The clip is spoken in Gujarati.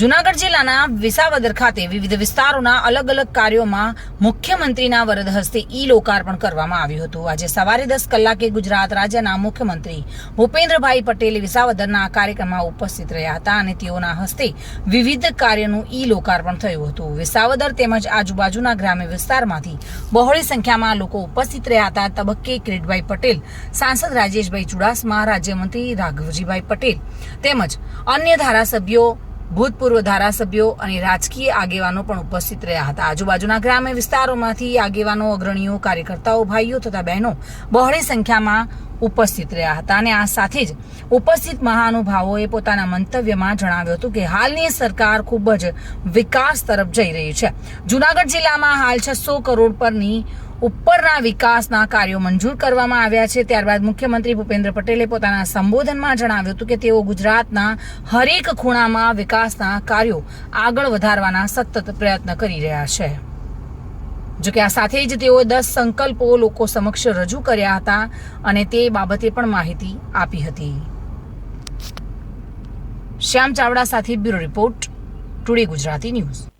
જૂનાગઢ જિલ્લાના વિસાવદર ખાતે વિવિધ વિસ્તારોના અલગ અલગ કાર્યોમાં મુખ્યમંત્રીના વરદ હસ્તે ઈ લોકાર્પણ કરવામાં આવ્યું હતું। આજે સવારે 10 કલાકે ગુજરાત રાજ્યના મુખ્યમંત્રી ભૂપેન્દ્રભાઈ પટેલ વિસાવદરના કાર્યક્રમમાં ઉપસ્થિત રહ્યા હતા અને તેઓના હસ્તે વિવિધ કાર્યોનું ઈ લોકાર્પણ થયું હતું। વિસાવદર તેમજ આજુબાજુના ગ્રામ્ય વિસ્તારમાંથી બહોળી સંખ્યામાં લોકો ઉપસ્થિત રહ્યા હતા। તબક્કે કિરીટભાઈ પટેલ, સાંસદ રાજેશભાઈ ચુડાસમા, રાજ્યમંત્રી રાઘવજીભાઈ પટેલ તેમજ અન્ય ધારાસભ્યો, ભૂતપૂર્વ ધારાસભ્યો અને રાજકીય આગેવાનો પણ ઉપસ્થિત રહ્યા હતા। આજુબાજુના ગ્રામ્ય વિસ્તારોમાંથી આગેવાનો, અગ્રણીઓ, કાર્યકર્તાઓ, ભાઈઓ તથા બહેનો બહોળી સંખ્યામાં ઉપસ્થિત રહ્યા હતા અને આ સાથે જ ઉપસ્થિત મહાનુભાવોએ પોતાના મંતવ્યમાં જણાવ્યું હતું કે હાલની સરકાર ખૂબ જ વિકાસ તરફ જઈ રહી છે। જૂનાગઢ જિલ્લામાં હાલ 600 કરોડ પરની ઉપરના વિકાસના કાર્યો મંજૂર કરવામાં આવ્યા છે। ત્યારબાદ મુખ્યમંત્રી ભૂપેન્દ્ર પટેલે પોતાના સંબોધનમાં જણાવ્યું હતું કે તેઓ ગુજરાતના હરેક ખૂણામાં વિકાસના કાર્યો આગળ વધારવાના સતત પ્રયત્ન કરી રહ્યા છે। જોકે આ સાથે જ તેઓ 10 સંકલ્પો લોકો સમક્ષ રજૂ કર્યા હતા અને તે બાબતે પણ માહિતી આપી હતી। શ્યામ ચાવડા સાથે bureau report, today Gujarati news.